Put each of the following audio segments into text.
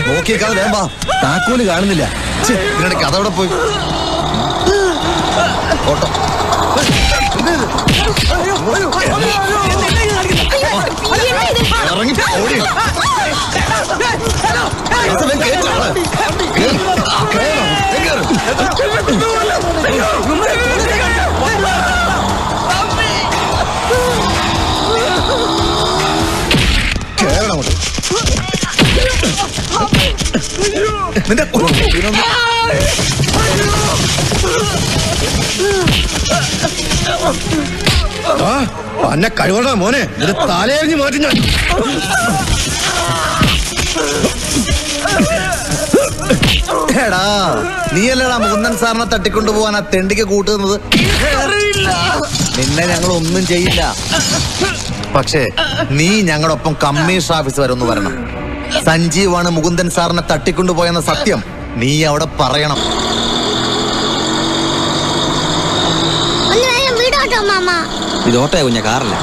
നോക്കിയേക്കാതെ വേമ്പാ, താക്കോല് കാണുന്നില്ല. ഇതിനിടയ്ക്ക് അതവിടെ പോയി. ഓട്ടോ ഇറങ്ങി ഓടി. നിന്റെ അന്നെ കഴിവടാ മോനെ, നിന്റെ തലയറിഞ്ഞ് മാറ്റി ഞാൻ. എടാ നീയല്ലടാ മുകുന്ദൻ സാറിനെ തട്ടിക്കൊണ്ടുപോകാൻ ആ തെണ്ടിക്ക് കൂട്ടുന്നത്. നിന്നെ ഞങ്ങൾ ഒന്നും ചെയ്യില്ല. പക്ഷേ നീ ഞങ്ങളുടെ ഒപ്പം കമ്മീഷൻ ഓഫീസ് വരെ ഒന്ന് വരണം. സഞ്ജീവാണ് മുകുന്ദൻ സാറിനെ തട്ടിക്കൊണ്ടുപോയെന്ന സത്യം നീ അവിടെ പറയണം. ഇതോട്ടേ കുഞ്ഞ കാറല്ല.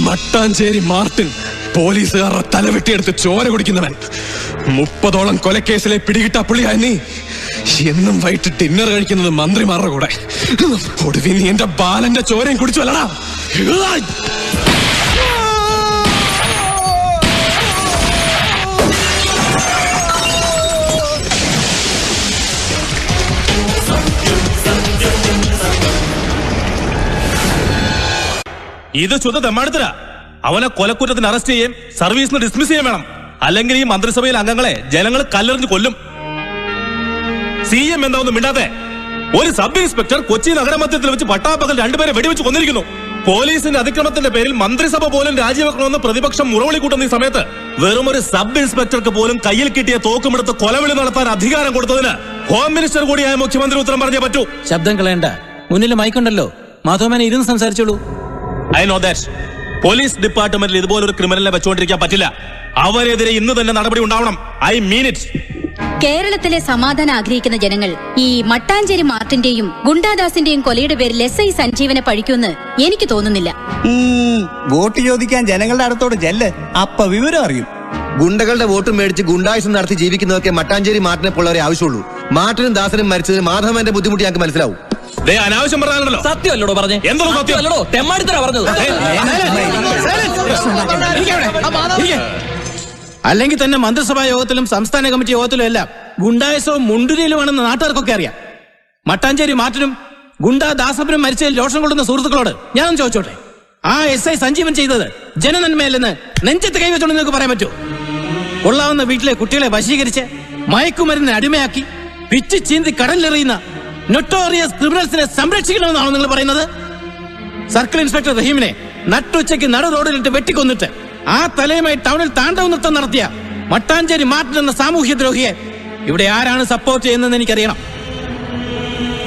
മട്ടാഞ്ചേരി മാർട്ടിൻ പോലീസുകാരുടെ തലവെട്ടിയെടുത്ത് ചോര കുടിക്കുന്നവൻ. 30ഓളം കൊലക്കേസിലെ പിടികിട്ട പുള്ളിയായി നീ എന്നും വൈകിട്ട് ഡിന്നർ കഴിക്കുന്നത് മന്ത്രിമാരുടെ കൂടെ. ഒടുവിൽ നീ എന്റെ ബാലന്റെ ചോരയും കുടിച്ചു അല്ലടാ. ഇത് ശുദ്ധ തെമ്മാടുത്തരാ. അവനെ കൊലക്കുറ്റത്തിന് അറസ്റ്റ് ചെയ്യും, സർവീസിന് ഡിസ്മിസ് ചെയ്യാൻ വേണം. അല്ലെങ്കിൽ ഈ മന്ത്രിസഭയിലെ അംഗങ്ങളെ ജനങ്ങൾ കല്ലെറിഞ്ഞ് കൊല്ലും. CM എന്താ ഒന്നും മിണ്ടാതെ? ഒരു സബ് ഇൻസ്പെക്ടർ കൊച്ചി നഗരമധ്യത്തിൽ വെച്ച് പട്ടാപ്പകൽ 2 പേരെ വെടിവെച്ച് കൊന്നിരിക്കുന്നു. പോലീസിന്റെ അതിക്രമത്തിന്റെ പേരിൽ മന്ത്രിസഭ പോലും രാജിവെക്കണമെന്ന് പ്രതിപക്ഷം മുറവിളി കൂട്ടുന്ന ഈ സമയത്ത് വെറും ഒരു സബ് ഇൻസ്പെക്ടർക്ക് പോലും കയ്യിൽ കിട്ടിയ തോക്കുമെടുത്ത് കൊലവിളി നടത്താൻ അധികാരം കൊടുത്തതിന് ഹോം മിനിസ്റ്റർ കൂടിയായ മുഖ്യമന്ത്രി ഉത്തരം പറഞ്ഞേ പറ്റൂ. ശബ്ദം കളയണ്ട, മുന്നിൽ മൈക്കുണ്ടല്ലോ, മാധവമേനെ ഇരുന്ന് സംസാരിച്ചോളൂ. I know that. പോലീസ് ഡിപ്പാർട്ട്മെന്റിൽ ഇതുപോലൊരു ക്രിമിനലിനെ വെച്ചുകൊണ്ടിരിക്കാൻ പറ്റില്ല. അവരെതിരെ ഇന്ന് തന്നെ നടപടി ഉണ്ടാവണം. I mean it. കേരളത്തിലെ സമാധാനം ആഗ്രഹിക്കുന്ന ജനങ്ങൾ ഈ മട്ടാഞ്ചേരി മാർട്ടിന്റെയും ഗുണ്ടാദാസിന്റെയും കൊലയുടെ പേരിൽ SI സഞ്ജീവനെ പഴിക്കുമെന്ന് എനിക്ക് തോന്നുന്നില്ല. വോട്ട് ചോദിക്കാൻ ജനങ്ങളുടെ അടുത്തോട് ചെല്ല്, അപ്പ വിവരം അറിയും. ഗുണ്ടകളുടെ വോട്ടും മേടിച്ച് ഗുണ്ടായുസം നടത്തി ജീവിക്കുന്നതൊക്കെ മട്ടാഞ്ചേരി മാർട്ടിനെ പോലുള്ളവരെ ആവശ്യമുള്ളൂ. മാർട്ടിനും ദാസനും മരിച്ചതിന് മാധവന്റെ ബുദ്ധിമുട്ട് ഞങ്ങൾക്ക് മനസ്സിലാവും. അനാവശ്യം പറഞ്ഞാണല്ലോ. സത്യമല്ലോടോ പറഞ്ഞേ? എന്തോ സത്യമല്ലോ, തെമ്മാടിത്തരാ പറഞ്ഞത്. അല്ലെങ്കിൽ തന്നെ മന്ത്രിസഭാ യോഗത്തിലും സംസ്ഥാന കമ്മിറ്റി യോഗത്തിലും എല്ലാം ഗുണ്ടായസവും മുണ്ടുരിയിലുമാണെന്ന് നാട്ടുകാർക്കൊക്കെ അറിയാം. മട്ടാഞ്ചേരി മാർട്ടിനും ഗുണ്ടാ ദാസപ്പനും മരിച്ചതിൽ രോഷം കൊള്ളുന്ന സുഹൃത്തുക്കളോട് ഞാനൊന്ന് ചോദിച്ചോട്ടെ, ആ SI സഞ്ജീവൻ ചെയ്തത് ജനനന്മയല്ലെന്ന് നെഞ്ചത്ത് കൈവച്ചോണ്ട് നിങ്ങൾക്ക് പറയാൻ പറ്റൂ? കൊള്ളാവുന്ന വീട്ടിലെ കുട്ടികളെ വശീകരിച്ച് മയക്കുമരുന്നിന് അടിമയാക്കി പിച്ച് ചീന്തി കടലിലെറിയുന്ന നൊട്ടോറിയസ് ക്രിമിനൽസിനെ സംരക്ഷിക്കണമെന്നാണോ നിങ്ങൾ പറയുന്നത്? സർക്കിൾ ഇൻസ്പെക്ടർ റഹീമിനെ നട്ടുച്ചയ്ക്ക് നടു റോഡിലിട്ട് വെട്ടിക്കൊന്നിട്ട് ആ തലയുമായി ടൗണിൽ താണ്ഡവ നൃത്തം നടത്തിയ മട്ടാഞ്ചേരി മാർട്ടിൻ എന്ന സാമൂഹ്യ ദ്രോഹിയെ ഇവിടെ ആരാണ് സപ്പോർട്ട് ചെയ്യുന്നതെന്ന് എനിക്കറിയണം.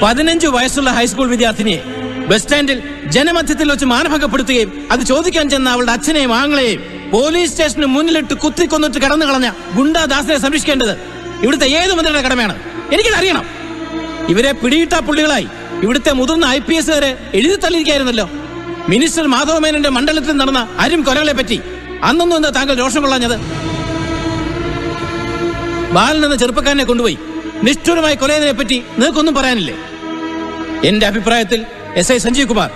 15 വയസ്സുള്ള ഹൈസ്കൂൾ വിദ്യാർത്ഥിനിയെ ബസ് സ്റ്റാൻഡിൽ ജനമധ്യത്തിൽ വെച്ച് മാനഭംഗപ്പെടുത്തുകയും അത് ചോദിക്കാൻ ചെന്ന അവളുടെ അച്ഛനെയും ആങ്ങളെയും പോലീസ് സ്റ്റേഷന് മുന്നിലിട്ട് കുത്തിക്കൊന്നിട്ട് കടന്നു കളഞ്ഞ ഗുണ്ടാദാസിനെ സംരക്ഷിക്കേണ്ടത് ഇവിടുത്തെ ഏത് മന്ത്രിയുടെ കടമയാണ്? എനിക്കതറിയണം. ഇവരെ പിടിയിട്ട പുള്ളികളായി ഇവിടുത്തെ മുതിർന്ന IPS കാരെ എഴുതി തള്ളിയിരിക്കായിരുന്നല്ലോ. മിനിസ്റ്റർ മാധവമേനന്റെ മണ്ഡലത്തിൽ നടന്ന അരും കൊലകളെ പറ്റി അന്നൊന്നും എന്താ താങ്കൾ രോഷം കൊള്ളാഞ്ഞത്? ബാലൻ എന്ന ചെറുപ്പക്കാരനെ കൊണ്ടുപോയി നിഷ്ഠുരമായി കൊലയതിനെ പറ്റി നിങ്ങൾക്കൊന്നും പറയാനില്ലേ? എന്റെ അഭിപ്രായത്തിൽ SI സഞ്ജീവ് കുമാർ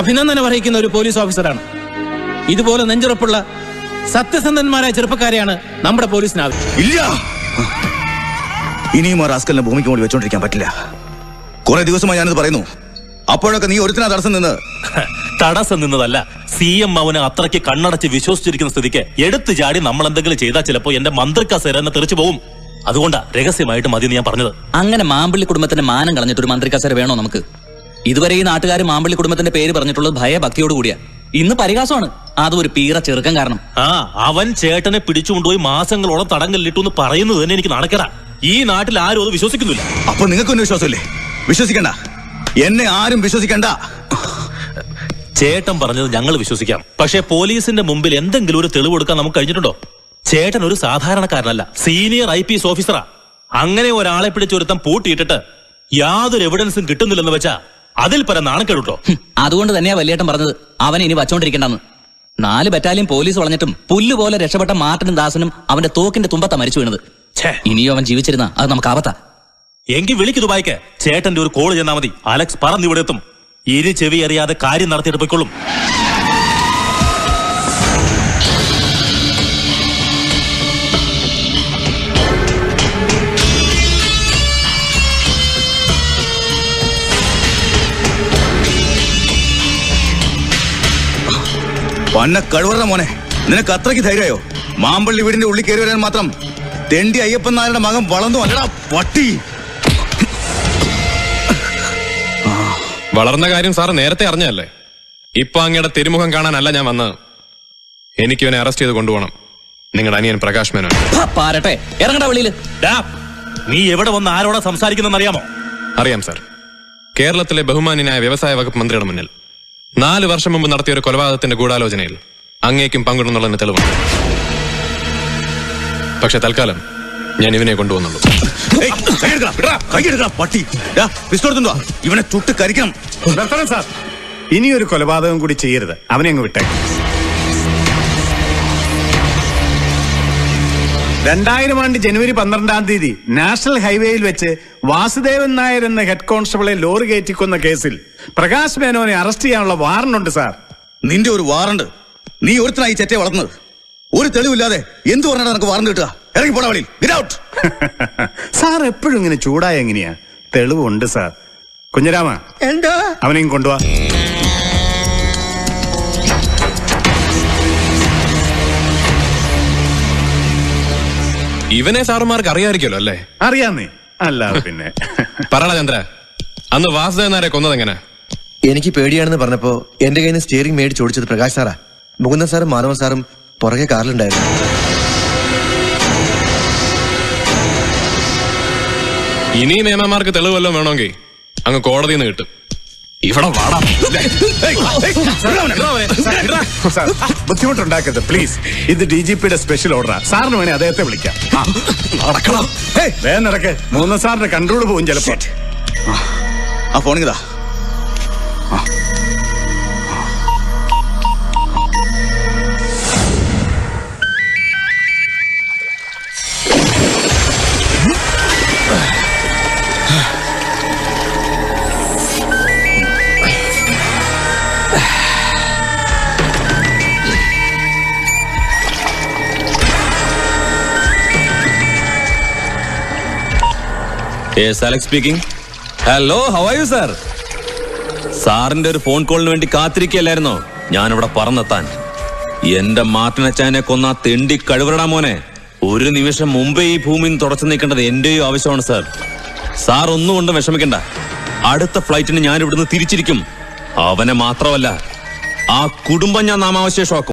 അഭിനന്ദനം അർഹിക്കുന്ന ഒരു പോലീസ് ഓഫീസറാണ്. ഇതുപോലെ നെഞ്ചുറപ്പുള്ള സത്യസന്ധന്മാരായ ചെറുപ്പക്കാരെയാണ് നമ്മുടെ പോലീസിന് ആവശ്യം. ഇല്ല, ഇനിയും ആ റാസ്കലിനെ ഭൂമിക്ക് മുകളിൽ വെച്ചോണ്ടിരിക്കാൻ പറ്റില്ല. കുറെ ദിവസമായി ഞാനിത് പറയുന്നു. അപ്പോഴൊക്കെ നീ ഒരുത്തിനാ തടസ്സം നിന്ന്. തടസ്സം നിന്നതല്ല, CM അവനെ അത്രയ്ക്ക് കണ്ണടച്ച് വിശ്വസിച്ചിരിക്കുന്ന സ്ഥിതിക്ക് എടുത്തു ചാടി നമ്മൾ എന്തെങ്കിലും ചെയ്താൽ ചിലപ്പോ എന്റെ മന്ത്രിക്കസേര എന്നെ തെറിച്ചു പോകും. അതുകൊണ്ടാ രഹസ്യമായിട്ട് മതി ഞാൻ പറഞ്ഞത്. അങ്ങനെ മാമ്പള്ളി കുടുംബത്തിന്റെ മാനം കളഞ്ഞിട്ട് ഒരു മന്ത്രിക്കസേര വേണോ നമുക്ക്? ഇതുവരെ ഈ നാട്ടുകാർ മാമ്പള്ളി കുടുംബത്തിന്റെ പേര് പറഞ്ഞിട്ടുള്ളത് ഭയഭക്തിയോട് കൂടിയാ. ഇന്ന് പരിഹാസമാണ്. അതും ഒരു പീറ ചെറുക്കൻ കാരണം. അവൻ ചേട്ടനെ പിടിച്ചുകൊണ്ടുപോയി മാസങ്ങളോളം തടങ്കലിട്ടു എന്ന് പറയുന്നത് തന്നെ എനിക്ക് നടക്കടാ. ഈ നാട്ടിൽ ആരും അത് വിശ്വസിക്കുന്നില്ല. അപ്പൊ നിങ്ങൾക്കൊന്നും വിശ്വാസമില്ലേ? വിശ്വസിക്കണ്ട, എന്നെ ആരും വിശ്വസിക്കണ്ട. ചേട്ടൻ പറഞ്ഞത് ഞങ്ങൾ വിശ്വസിക്കാം. പക്ഷേ പോലീസിന്റെ മുമ്പിൽ എന്തെങ്കിലും ഒരു തെളിവ് കൊടുക്കാൻ നമുക്ക് കഴിഞ്ഞിട്ടുണ്ടോ? ചേട്ടൻ ഒരു സാധാരണക്കാരനല്ല, സീനിയർ IPS ഓഫീസറാ. അങ്ങനെ ഒരാളെ പിടിച്ചൊരുത്തം പൂട്ടിയിട്ടിട്ട് യാതൊരു എവിഡൻസും കിട്ടുന്നില്ലെന്ന് വെച്ചാ അതിൽ പരം നാണക്കേടുട്ടോ. അതുകൊണ്ട് തന്നെയാ വലിയേട്ടൻ പറഞ്ഞത് അവനെ ഇനി വച്ചോണ്ടിരിക്കണ്ടെന്ന്. 4 ബറ്റാലിയൻ പോലീസ് വളഞ്ഞിട്ടും പുല്ലുപോലെ രക്ഷപ്പെട്ട മാർട്ടിനും ദാസനും അവന്റെ തോക്കിന്റെ തുമ്പത്താ മരിച്ചു വീണത്. ഇനിയും അവൻ ജീവിച്ചിരുന്ന അത് നമുക്ക് ആപത്താ. എങ്കിൽ വിളിക്ക് ദുബായിക്ക്. ചേട്ടന്റെ ഒരു കോള് ചെന്നാ മതി, അലക്സ് പറന്ന് ഇവിടെ എത്തും. ഇരു ചെവി അറിയാതെ കാര്യം നടത്തിയിട്ട് പോയിക്കൊള്ളും. പന്ന കഴിവറ മോനെ, നിനക്ക് അത്രയ്ക്ക് ധൈര്യമോ? മാമ്പള്ളി വീടിന്റെ ഉള്ളിൽ കയറി വരാൻ മാത്രം തെണ്ടി അയ്യപ്പൻ നായരുടെ മകൻ വളർന്നു അല്ലടാ പട്ടി. വളർന്ന കാര്യം സാറ് നേരത്തെ അറിഞ്ഞല്ലേ? ഇപ്പൊ അങ്ങയുടെ തിരുമുഖം കാണാനല്ല ഞാൻ വന്നത്. എനിക്ക് ഇവനെ അറസ്റ്റ് ചെയ്ത് കൊണ്ടുപോകണം. നിങ്ങളുടെ അനിയൻ പ്രകാശ് മേനോൻ. പാരട്ടെ, ഇറങ്ങടാ വെളിയില്. നീ എവിടെ വന്ന് ആരോടാ സംസാരിക്കുന്ന അറിയാമോ? അറിയാം സാർ. കേരളത്തിലെ ബഹുമാന്യനായ വ്യവസായ വകുപ്പ് മന്ത്രിയുടെ മുന്നിൽ 4 വർഷം മുമ്പ് നടത്തിയ ഒരു കൊലപാതകത്തിന്റെ ഗൂഢാലോചനയിൽ അങ്ങേക്കും പങ്കിടുന്നുള്ളതിന് തെളിവുണ്ട്. പക്ഷെ തൽക്കാലം ഞാൻ ഇവനെ കൊണ്ടുവന്നുള്ളൂ. കൈയെടുക്കടാ പട്ടി. പിസ്റ്റോടുത്തുണ്ടോ? ഇവനെ ചുട്ട് കരിക്കണം. നിർത്തണം സാർ, ഇനിയൊരു കൊലപാതകം കൂടി ചെയ്യരുത്. അവനെ അങ്ങ് വിട്ടേക്ക്. 2000 ആണ്ട് ജനുവരി 12-ാം തീയതി നാഷണൽ ഹൈവേയിൽ വെച്ച് വാസുദേവൻ നായർ എന്ന ഹെഡ് കോൺസ്റ്റബിളെ ലോറി കയറ്റിക്കൊന്ന കേസിൽ പ്രകാശ് മേനോനെ അറസ്റ്റ് ചെയ്യാനുള്ള വാറണ്ടുണ്ട് സാർ. നിന്റെ ഒരു വാറണ്ട്? നീ ഒരുത്തനായി ചെറ്റയെ വളർന്നത്. ഒരു തെളിവില്ലാതെ എന്ത് പറഞ്ഞാൽ നിനക്ക് വാറണ്ട് കിട്ടുക? ഇറങ്ങി പോടാ വഴി. Get out. സാർ എപ്പോഴും ഇങ്ങനെ ചൂടായ എങ്ങനെയാ? തെളിവുണ്ട് സാർ. കുഞ്ഞരാമ, എന്താ അവനെയും കൊണ്ടുപോവാ. ഇവനെ സാറുമാർക്ക് അറിയാമായിരിക്കുമല്ലോ അല്ലേ? അറിയാന്നേ, അല്ല പിന്നെ. പറയണ ചന്ദ്ര, അന്ന് വാസുദേവനാരെ കൊന്നതെങ്ങനെ? എനിക്ക് പേടിയാണെന്ന് പറഞ്ഞപ്പോ എന്റെ കയ്യിൽ നിന്ന് സ്റ്റിയറിംഗ് മേടിച്ച് ഓടിച്ചത് പ്രകാശ് സാറാ. മുകുന്ദൻ സാറും മാധവൻ സാറും പുറകെ കാറിലുണ്ടായിരുന്നു. ഇനി നിയമന്മാർക്ക് തെളിവ് വല്ലതും വേണമെങ്കിൽ അങ്ങ് കോടതിയിൽ നിന്ന് കിട്ടും. ഇവിടെ വാടാ. സാർ, ബുദ്ധിമുട്ടുണ്ടാക്കരുത് പ്ലീസ്. ഇത് DGPയുടെ സ്പെഷ്യൽ ഓർഡറാ. സാറിന് വേണേ അദ്ദേഹത്തെ വിളിക്കാം. നടക്കണം. വേഗം നടക്ക്. മൂന്ന് സാറിന്റെ കൺട്രോൾ പോകും ചിലപ്പോ. ആ ഫോണിങ്ങതാ. Alex speaking. Hello, how are you sir? സാറിന്റെ ഒരു ഫോൺ കോളിന് വേണ്ടി കാത്തിരിക്കുകയല്ലായിരുന്നോ ഞാനിവിടെ പറന്നെത്താൻ? എന്റെ മാർട്ടിനച്ചാനെ കൊന്ന തെണ്ടി കഴിവറടാ മോനെ. ഒരു നിമിഷം മുമ്പേ ഈ ഭൂമിയിൽ തുടച്ചു നീക്കേണ്ടത് എന്റെയും ആവശ്യമാണ് സർ. സാർ ഒന്നും കൊണ്ടും വിഷമിക്കണ്ട. അടുത്ത ഫ്ലൈറ്റിന് ഞാൻ ഇവിടുന്ന് തിരിച്ചിരിക്കും. അവനെ മാത്രമല്ല, ആ കുടുംബം ഞാൻ നാമാവശേഷമാക്കും.